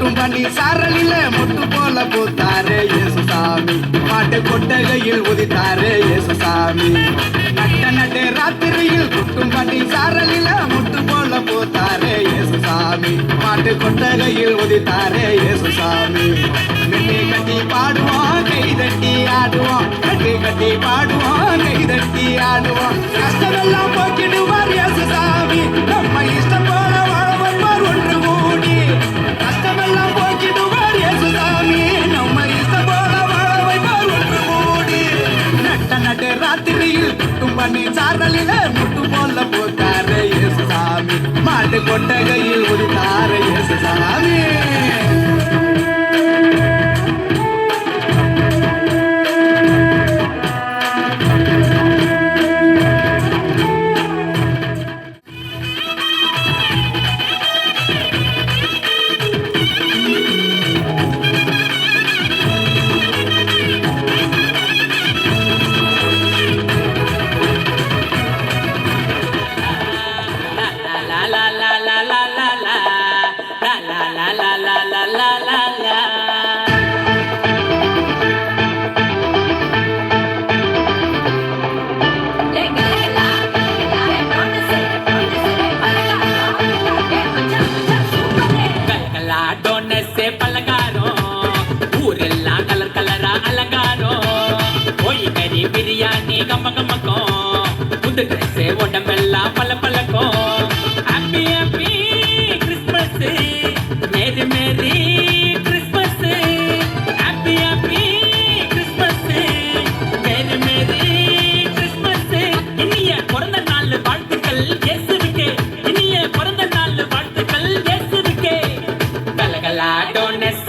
கொட்டும் பண்ணி சாரலில முட்டு போல பூத்தாரே இயேசுசாமி மாட்டு கொட்டகையில் உதித்தாரே இயேசுசாமி நட்ட ராத்திரியில் கொட்டும் பண்ணி சாரலில முட்டு போல பூத்தாரே இயேசுசாமி மாட்டு கொட்டகையில் உதித்தாரே இயேசுசாமி கட்டி கட்டி பாடுவோம் கைதட்டி ஆடுவோம் கட்டி கட்டி பாடுவோம் கைதட்டி ஆடுவோம் கஷ்டமெல்லாம் போக்கிடுவார் இயேசுசாமி நம்ம இஷ்டம் போல வாழ வைப்பார் ஒன்று கூடி கஷ்டமெல்லாம் போக்கிடுவார் இயேசுசாமி நம்ம இஷ்டம் போல வாழ வைப்பார் ஒன்று கூடி நட்ட ராத்திரியில் குட்டும் பண்ணி சாரலில முட்டு போல போத்தாரே இயேசுசாமி மாட்டு கொட்டகையில் உதித்தாரே இயேசுசாமி பிரியாணி கம்ம கம்மக்கும் புது ட்ரெஸ் உடம்பெல்லாம் பல பழக்கம் ஹாப்பி ஹாப்பி கிறிஸ்மஸ் மேரி merry Christmas happy happy Christmas மேரி மேரி கிறிஸ்மஸ் இனிய பிறந்த நாள் வாழ்த்துக்கள் இயேசுவுக்கே இனிய பிறந்த நாள் வாழ்த்துக்கள் இயேசுவுக்கே கலகலா டோனஸ்